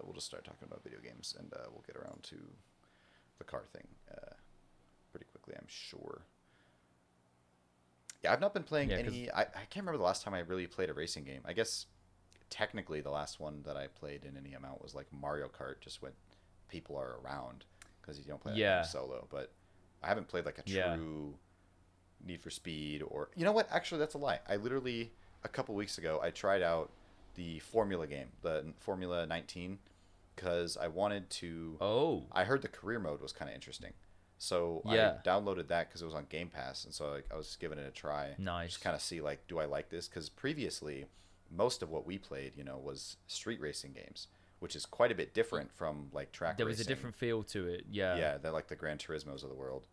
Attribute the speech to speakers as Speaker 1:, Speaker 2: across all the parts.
Speaker 1: we'll just start talking about video games, and we'll get around to the car thing pretty quickly, I'm sure. Yeah, I've not been playing any. I can't remember the last time I really played a racing game. I guess technically the last one that I played in any amount was like Mario Kart, just when people are around, because you don't play that game solo. But I haven't played like a true Need for Speed, or you know what? Actually, that's a lie. I literally a couple weeks ago I tried out the Formula game, the Formula 19, because I wanted to.
Speaker 2: Oh.
Speaker 1: I heard the career mode was kind of interesting. So I downloaded that because it was on Game Pass, and so I was just giving it a try.
Speaker 2: Nice.
Speaker 1: Just kind of see, like, do I like this? Because previously, most of what we played, was street racing games, which is quite a bit different from, like, track racing.
Speaker 2: There was a different feel to it, yeah.
Speaker 1: Yeah, they're like the Gran Turismos of the world.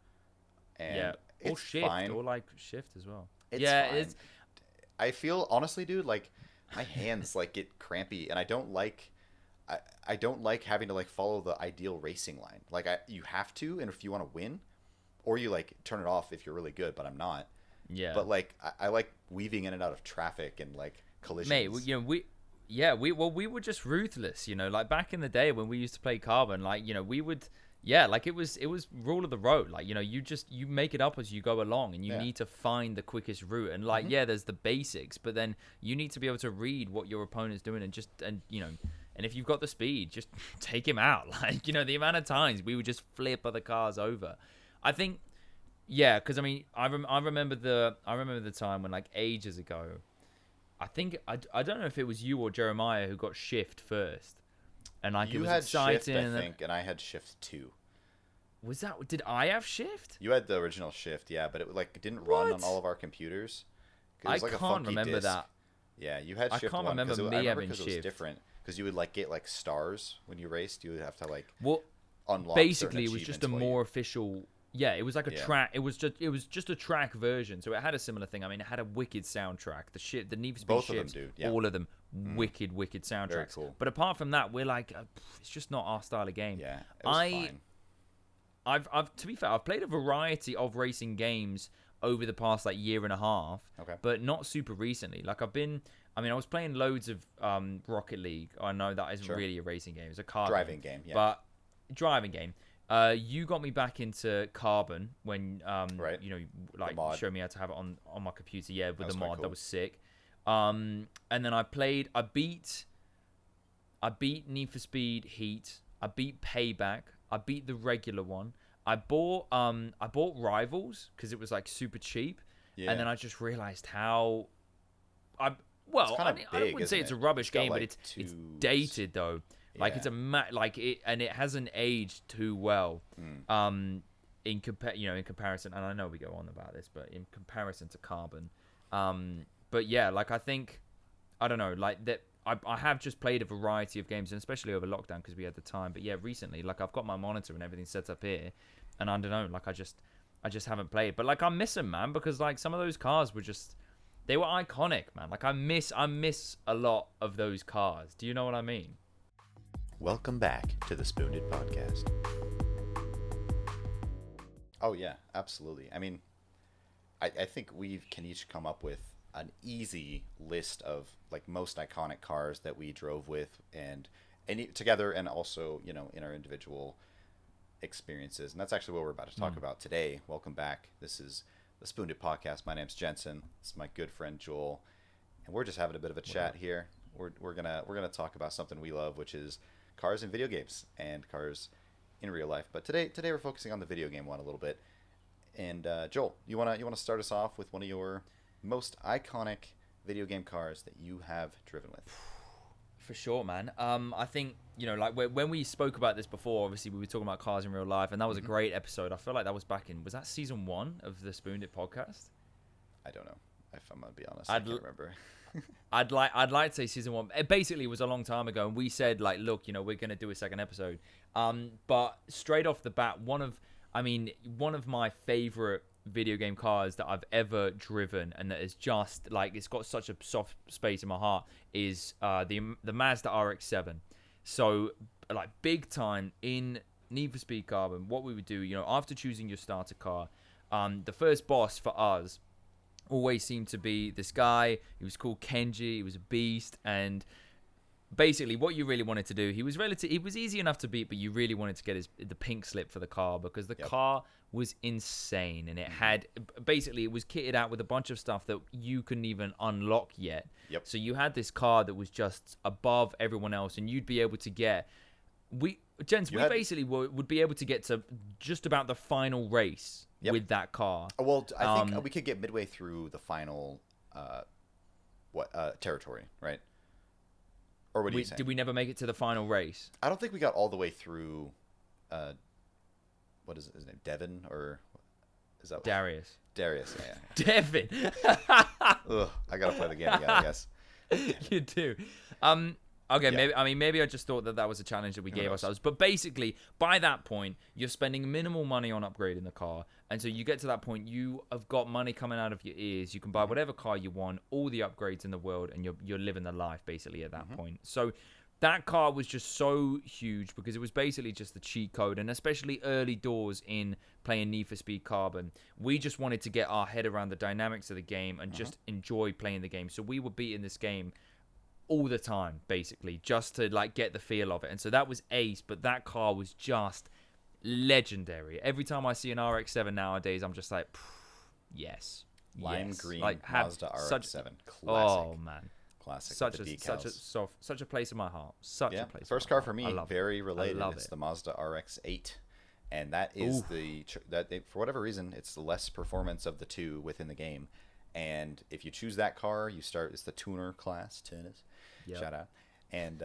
Speaker 1: And
Speaker 2: or
Speaker 1: it's
Speaker 2: Shift,
Speaker 1: fine.
Speaker 2: or, like, Shift as well.
Speaker 1: It's fine. I feel, honestly, dude, like, my hands, like, get crampy, and I don't like having to like follow the ideal racing line. Like you have to, and if you want to win, or you like turn it off if you're really good. But I'm not. Yeah. But like I like weaving in and out of traffic and like collisions.
Speaker 2: Mate, we were just ruthless. Like back in the day when we used to play Carbon, like we would. Yeah, like it was rule of the road. Like, you make it up as you go along, and you need to find the quickest route. And like, there's the basics, but then you need to be able to read what your opponent's doing and if you've got the speed, just take him out. Like, the amount of times we would just flip other cars over. I think, because I mean, I remember the time when, like, ages ago, I think I don't know if it was you or Jeremiah who got Shift first. And like,
Speaker 1: you
Speaker 2: it was
Speaker 1: had
Speaker 2: exciting.
Speaker 1: Shift, I think, and I had Shift 2.
Speaker 2: Was that? Did I have Shift?
Speaker 1: You had the original Shift, yeah, but it like didn't run on all of our computers.
Speaker 2: I can't remember that.
Speaker 1: Yeah, you had Shift 1. I can't remember me having Shift. It was different because you would like get like stars when you raced. You would have to like unlock.
Speaker 2: Basically, it was just a more official. Yeah, it was like a track. It was just a track version. So it had a similar thing. I mean, it had a wicked soundtrack. The Need for Speed
Speaker 1: both
Speaker 2: ships,
Speaker 1: of them, dude. Yeah.
Speaker 2: All of them, wicked soundtracks.
Speaker 1: Very cool.
Speaker 2: But apart from that, we're like, it's just not our style of game.
Speaker 1: Yeah, it was fine.
Speaker 2: I've to be fair, I've played a variety of racing games over the past like year and a half.
Speaker 1: Okay.
Speaker 2: But not super recently. Like I was playing loads of Rocket League. I know that isn't really a racing game. It's a car
Speaker 1: driving game. Yeah.
Speaker 2: But driving game. You got me back into Carbon when like showed me how to have it on my computer. Yeah, with the mod. Cool. That was sick. And then I beat Need for Speed Heat. I beat Payback. I beat the regular one. I bought Rivals because it was like super cheap. Yeah. And then I just realized how I wouldn't say it's a rubbish game, but it's dated though. Like it's and it hasn't aged too well. In comparison, and I know we go on about this, but in comparison to Carbon, but yeah, like I think, I don't know, like that. I have just played a variety of games, and especially over lockdown because we had the time. But yeah, recently, like I've got my monitor and everything set up here, and I don't know, like I just haven't played. But like I miss them, man, because like some of those cars were they were iconic, man. Like I miss a lot of those cars. Do you know what I mean?
Speaker 1: Welcome back to the SpewnedIt Podcast. Oh yeah, absolutely. I mean, I think we can each come up with an easy list of like most iconic cars that we drove with and together, and also in our individual experiences. And that's actually what we're about to talk about today. Welcome back. This is the SpewnedIt Podcast. My name's Jensen. This is my good friend Joel, and we're just having a bit of a chat here. We're gonna talk about something we love, which is cars in video games and cars in real life. But today we're focusing on the video game one a little bit. And Joel, you wanna start us off with one of your most iconic video game cars that you have driven with?
Speaker 2: For sure, man. I think like when we spoke about this before, obviously we were talking about cars in real life, and that was a great episode. I feel like that was was that season 1 of the SpewnedIt Podcast?
Speaker 1: I don't know. If I'm gonna be honest, I can't remember.
Speaker 2: I'd like to say season 1. It basically was a long time ago, and we said like, look, we're gonna do a second episode. But straight off the bat, one of my favorite video game cars that I've ever driven, and that is just like, it's got such a soft space in my heart, is the Mazda Rx-7. So like big time in Need for Speed Carbon, what we would do, after choosing your starter car, the first boss for us always seemed to be this guy. He was called Kenji. He was a beast, and basically what you really wanted to do, he was easy enough to beat, but you really wanted to get the pink slip for the car, because the car was insane, and it had basically, it was kitted out with a bunch of stuff that you couldn't even unlock yet. So you had this car that was just above everyone else, and you'd be able to get basically would be able to get to just about the final race with that car.
Speaker 1: Well, I think we could get midway through the final territory, right? Or what do you say?
Speaker 2: Did we never make it to the final race?
Speaker 1: I don't think we got all the way through. What is his name? Devin, or is that
Speaker 2: Darius?
Speaker 1: Darius, yeah.
Speaker 2: Devin.
Speaker 1: Ugh, I gotta play the game again, I guess.
Speaker 2: You do. Okay, maybe I just thought that was a challenge that we gave ourselves. But basically, by that point, you're spending minimal money on upgrading the car. And so you get to that point, you have got money coming out of your ears. You can buy whatever car you want, all the upgrades in the world, and you're living the life, basically, at that point. So that car was just so huge, because it was basically just the cheat code. And especially early doors in playing Need for Speed Carbon, we just wanted to get our head around the dynamics of the game and just enjoy playing the game. So we were beating this game all the time, basically, just to like get the feel of it. And so that was ace, but that car was just legendary. Every time I see an RX-7 nowadays, I'm just like, yes.
Speaker 1: Lime green Mazda RX-7. Classic.
Speaker 2: Oh, man.
Speaker 1: Classic.
Speaker 2: Such a place in my heart. Such a place.
Speaker 1: First car for me, very related. It's the Mazda Rx-8. And that is for whatever reason, it's the less performance of the two within the game. And if you choose that car, it's the tuner class. Shout out. And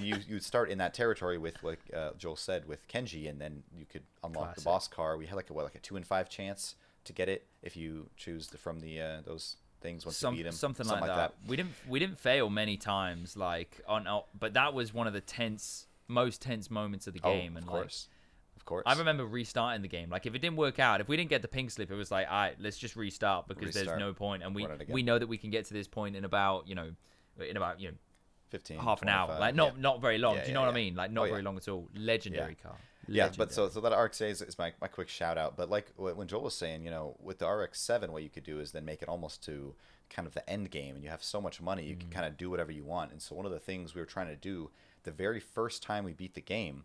Speaker 1: you start in that territory with, like Joel said, with Kenji, and then you could unlock the boss car. We had like a 2 in 5 chance to get it if you choose from the those things once you beat them.
Speaker 2: Something like that. We didn't fail many times, but that was one of the most tense moments of the game.
Speaker 1: Of course.
Speaker 2: I remember restarting the game. Like, if it didn't work out, if we didn't get the pink slip, it was like, all right, let's just restart, because there's no point. And we know that we can get to this point in about
Speaker 1: 15,
Speaker 2: half an hour. Like, not very long. Do you know what I mean? Like, not very long at all. Legendary car.
Speaker 1: Yeah, but so that RX-8 is my quick shout out. But like when Joel was saying, with the RX-7, what you could do is then make it almost to kind of the end game, and you have so much money, you can kind of do whatever you want. And so one of the things we were trying to do the very first time we beat the game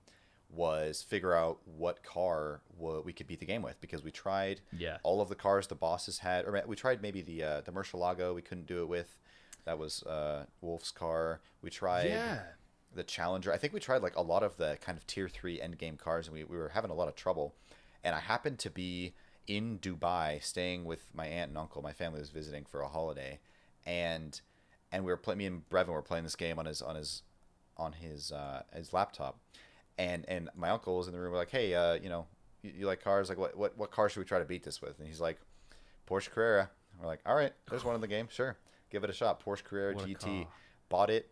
Speaker 1: was figure out what car we could beat the game with, because we tried all of the cars the bosses had, or we tried maybe the Murcielago. We couldn't do it with. That was Wolf's car. We tried the Challenger. I think we tried like a lot of the kind of tier 3 end game cars, and we were having a lot of trouble. And I happened to be in Dubai staying with my aunt and uncle. My family was visiting for a holiday, and we were playing. Me and Brevin were playing this game on his laptop. And my uncle was in the room. We're like, hey, you like cars? Like, what car should we try to beat this with? And he's like, Porsche Carrera. We're like, all right, there's one in the game. Sure, give it a shot. Porsche Carrera GT. Bought it.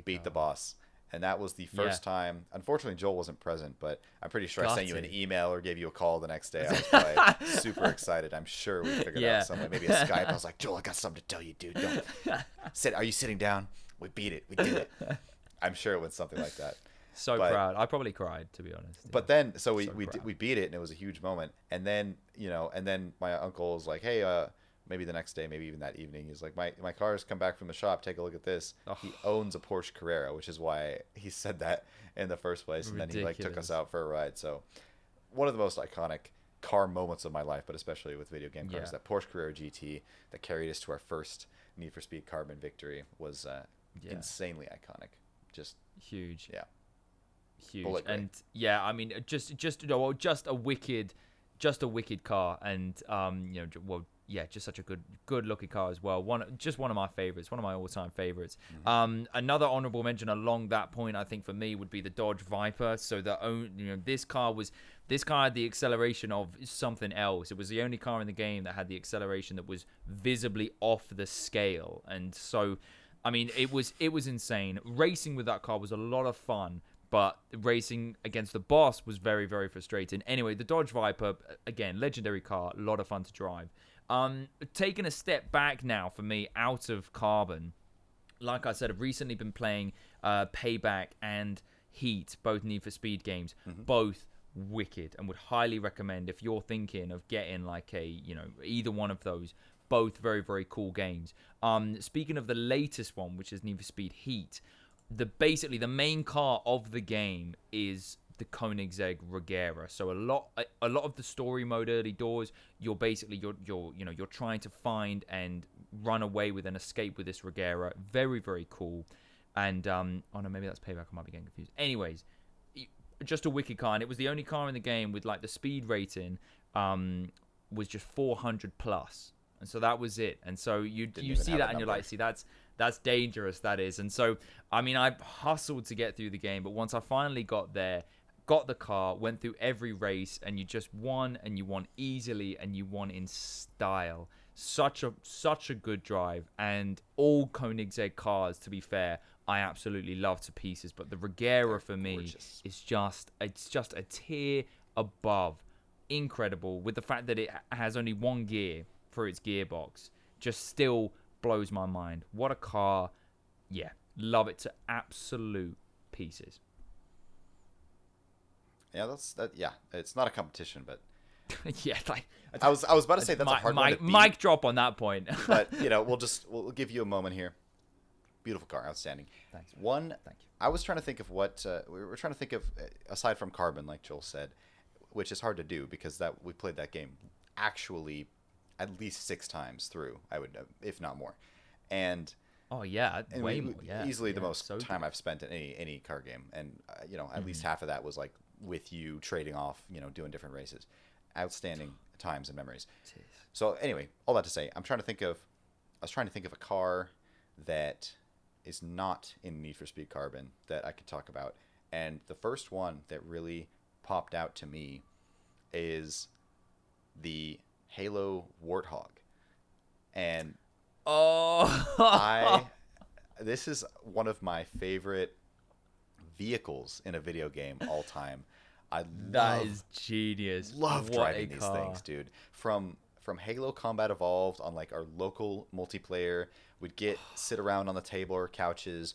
Speaker 1: Beat the boss. And that was the first time. Unfortunately, Joel wasn't present, but I'm pretty sure I sent you an email or gave you a call the next day. I was probably super excited. I'm sure we figured out some way. Maybe a Skype. I was like, Joel, I got something to tell you, dude. Don't sit. Are you sitting down? We beat it. We did it. I'm sure it was something like that.
Speaker 2: Proud. I probably cried, to be honest.
Speaker 1: But then, so we beat it, and it was a huge moment. And then, my uncle was like, hey, maybe the next day, maybe even that evening, he's like, my car's come back from the shop. Take a look at this. He owns a Porsche Carrera, which is why he said that in the first place. And then he took us out for a ride. So one of the most iconic car moments of my life, but especially with video game cars, that Porsche Carrera GT that carried us to our first Need for Speed Carbon victory was insanely iconic. Just
Speaker 2: huge.
Speaker 1: Yeah.
Speaker 2: Huge. And I mean, just a wicked car, and just such a good looking car as well. One of my favorites, one of my all-time favorites. Another honorable mention along that point, I think, for me, would be the Dodge Viper. So this car had the acceleration of something else. It was the only car in the game that had the acceleration that was visibly off the scale. And so, I mean, it was insane. Racing with that car was a lot of fun, but racing against the boss was very, very frustrating. Anyway, the Dodge Viper, again, legendary car, a lot of fun to drive. Taking a step back now for me out of Carbon, like I said, I've recently been playing Payback and Heat, both Need for Speed games, both wicked, and would highly recommend if you're thinking of getting like either one of those. Both very, very cool games. Speaking of the latest one, which is Need for Speed Heat, basically the main car of the game is the Koenigsegg Regera. So a lot of the story mode early doors, you're trying to find and run away with and escape with this Regera. Very, very cool. And oh no, maybe that's Payback. I might be getting confused. Anyways, just a wicked car, and it was the only car in the game with like the speed rating was just 400 plus, and so that was it. And so you see that and you're like, see, that's dangerous, that is. And so I mean, I hustled to get through the game, but once I finally got there, got the car, went through every race, and you just won, and you won easily, and you won in style. Such a good drive, and all Koenigsegg cars, to be fair, I absolutely love to pieces. But the Regera for me is just a tier above. Incredible, with the fact that it has only one gear for its gearbox, just still blows my mind. What a car! Yeah, love it to absolute pieces.
Speaker 1: Yeah, yeah, it's not a competition, but
Speaker 2: yeah, like
Speaker 1: I was about to say that's a hard one to beat.
Speaker 2: Mic drop on that point.
Speaker 1: But we'll give you a moment here. Beautiful car, outstanding.
Speaker 2: Thanks.
Speaker 1: Thank you.
Speaker 2: I
Speaker 1: was trying to think of what we were trying to think of aside from Carbon, like Joel said, which is hard to do because we played that game actually at least 6 times through. I would, if not more, and
Speaker 2: way more. Yeah,
Speaker 1: easily the most time I've spent in any car game, and at least half of that was like with you trading off, doing different races. Outstanding times and memories. So anyway, all that to say, I was trying to think of a car that is not in Need for Speed Carbon that I could talk about. And the first one that really popped out to me is the Halo Warthog. And this is one of my favorite vehicles in a video game all time.
Speaker 2: That is genius.
Speaker 1: Love driving these things, dude. From Halo Combat Evolved on like our local multiplayer, we'd sit around on the table or couches,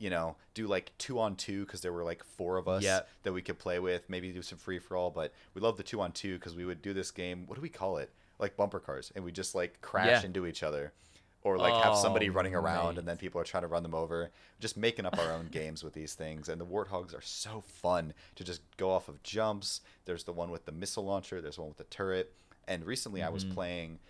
Speaker 1: do like 2-on-2 because there were like 4 of us that we could play with. Maybe do some free for all, but we love the 2-on-2 because we would do this game. What do we call it? Like bumper cars, and we just like crash into each other. Or like have somebody running around and then people are trying to run them over. Just making up our own games with these things. And the Warthogs are so fun to just go off of jumps. There's the one with the missile launcher. There's one with the turret. And recently I was playing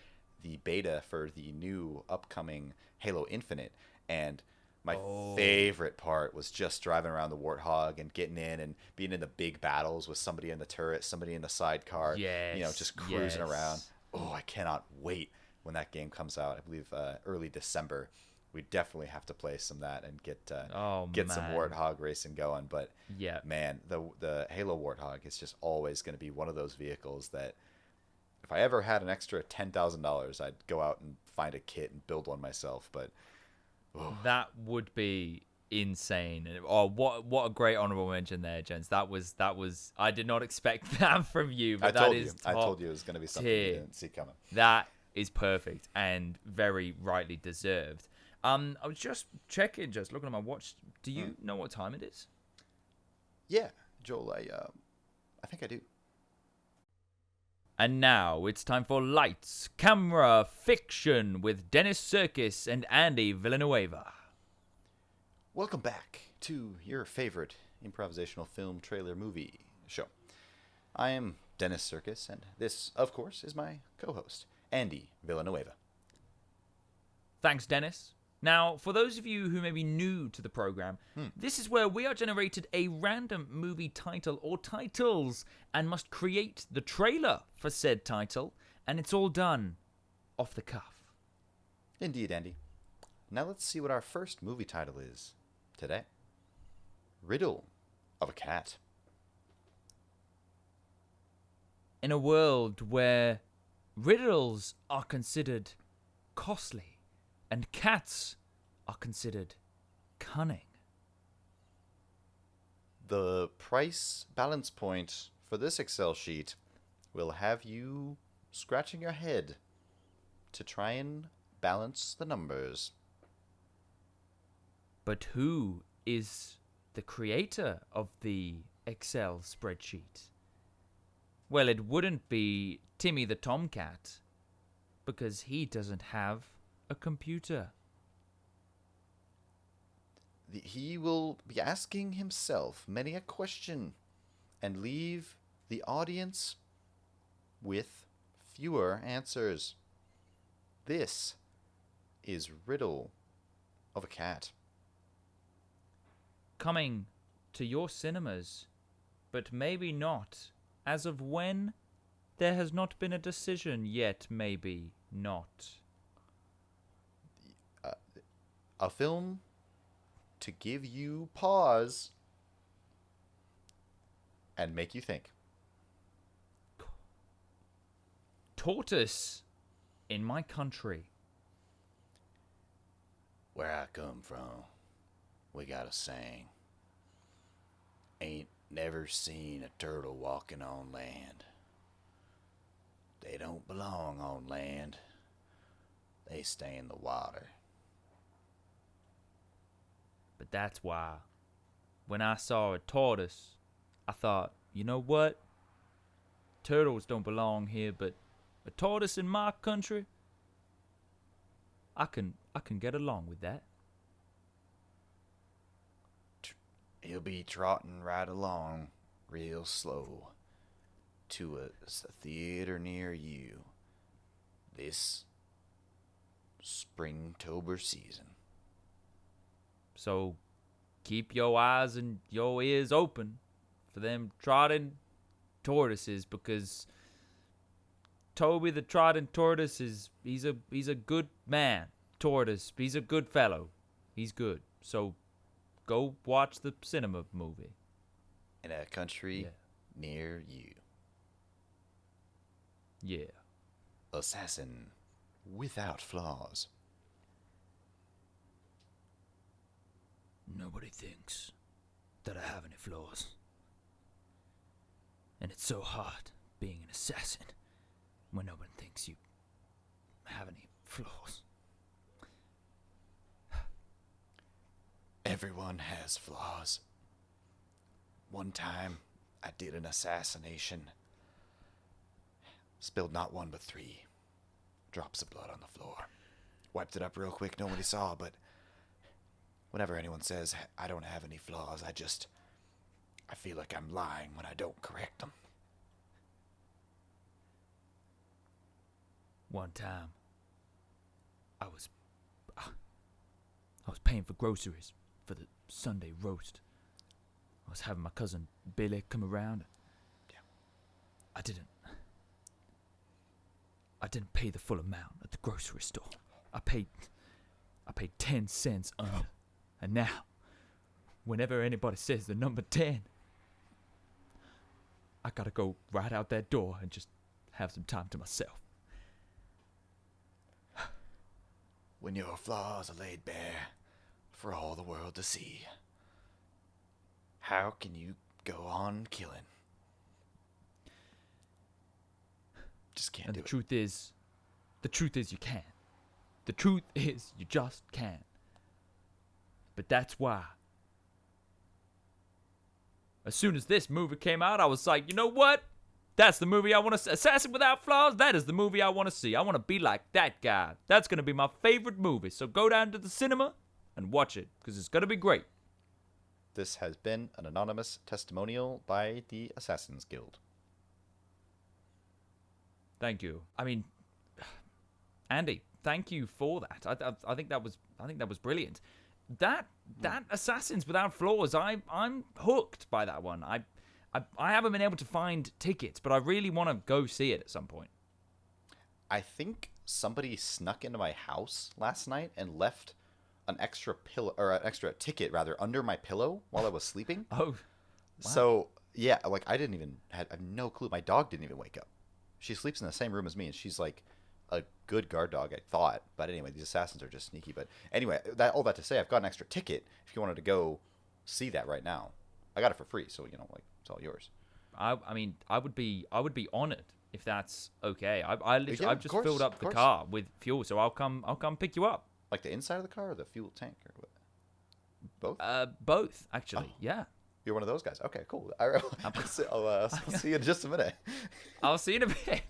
Speaker 1: the beta for the new upcoming Halo Infinite. And my favorite part was just driving around the Warthog and getting in and being in the big battles with somebody in the turret, somebody in the sidecar. Just cruising around. Oh, I cannot wait when that game comes out. I believe early December. We definitely have to play some of that and get some Warthog racing going. But man, the Halo Warthog is just always going to be one of those vehicles that if I ever had an extra $10,000, I'd go out and find a kit and build one myself. But
Speaker 2: that would be insane. What a great honorable mention there, gents. That was I did not expect that from you. But
Speaker 1: I told you it was going to be something you didn't see coming.
Speaker 2: That is perfect and very rightly deserved. I was just checking, just looking at my watch. Do you know what time it is?
Speaker 1: Yeah, Joel, I think I do.
Speaker 2: And now it's time for Lights, Camera, Fiction with Dennis Serkis and Andy Villanueva.
Speaker 1: Welcome back to your favorite improvisational film trailer movie show. I am Dennis Serkis, and this, of course, is my co-host, Andy Villanueva.
Speaker 2: Thanks, Dennis. Now, for those of you who may be new to the program, this is where we are generated a random movie title or titles and must create the trailer for said title, and it's all done off the cuff.
Speaker 1: Indeed, Andy. Now let's see what our first movie title is today. Riddle of a Cat.
Speaker 2: In a world where riddles are considered costly and cats are considered cunning,
Speaker 1: the price balance point for this Excel sheet will have you scratching your head to try and balance the numbers.
Speaker 2: But who is the creator of the Excel spreadsheet? Well, it wouldn't be Timmy the Tomcat, because he doesn't have a computer.
Speaker 1: he will be asking himself many a question and leave the audience with fewer answers. This is Riddle of a Cat.
Speaker 2: Coming to your cinemas, but maybe not. As of when, there has not been a decision yet, maybe not.
Speaker 1: A film to give you pause and make you think.
Speaker 2: Tortoise in my country.
Speaker 1: Where I come from, we got a saying. Ain't never seen a turtle walking on land. They don't belong on land. They stay in the water.
Speaker 2: But that's why, when I saw a tortoise, I thought, you know what? Turtles don't belong here, but a tortoise in my country, I can get along with that.
Speaker 1: He'll be trotting right along, real slow, to a theater near you this Springtober season.
Speaker 2: So keep your eyes and your ears open for them trotting tortoises, because Toby the trotting tortoise he's a good man. Tortoise, he's a good fellow. He's good. So go watch the cinema movie.
Speaker 1: In a country near you.
Speaker 2: Yeah.
Speaker 1: Assassin without flaws.
Speaker 2: Nobody thinks that I have any flaws. And it's so hard being an assassin when no one thinks you have any flaws.
Speaker 1: Everyone has flaws. One time, I did an assassination. Spilled not one but 3 drops of blood on the floor. Wiped it up real quick, nobody saw, but whenever anyone says I don't have any flaws, I feel like I'm lying when I don't correct them.
Speaker 2: One time, I was paying for groceries for the Sunday roast. I was having my cousin Billy come around.
Speaker 1: Yeah.
Speaker 2: I didn't pay the full amount at the grocery store. I paid 10 cents under. And now, whenever anybody says the number 10, I gotta go right out that door and just have some time to myself.
Speaker 1: When your flaws are laid bare for all the world to see, how can you go on killing? Just can't do it.
Speaker 2: And the truth is you can. The truth is you just can. But that's why, as soon as this movie came out, I was like, you know what? That's the movie I want to see. Assassin Without Flaws, that is the movie I want to see. I want to be like that guy. That's going to be my favorite movie. So go down to the cinema and watch it, because it's going to be great.
Speaker 1: This has been an anonymous testimonial by the Assassin's Guild.
Speaker 2: Thank you. I mean, Andy, thank you for that. I think that was brilliant. That Assassins Without Flaws, I'm hooked by that one. I haven't been able to find tickets, but I really want to go see it at some point.
Speaker 1: I think somebody snuck into my house last night and left an extra ticket under my pillow while I was sleeping.
Speaker 2: Oh, wow.
Speaker 1: So yeah, like I have no clue. My dog didn't even wake up. She sleeps in the same room as me, and she's like a good guard dog, I thought. But anyway, these assassins are just sneaky. But anyway, all that to say, I've got an extra ticket if you wanted to go see that right now. I got it for free, so it's all yours.
Speaker 2: I mean, I would be honored if that's okay. I've just filled up the car with fuel, so I'll come pick you up.
Speaker 1: Like the inside of the car or the fuel tank or what?
Speaker 2: Both? Both, actually. Oh. Yeah.
Speaker 1: You're one of those guys. Okay, cool. I'll see you in just a minute.
Speaker 2: I'll see you in a bit.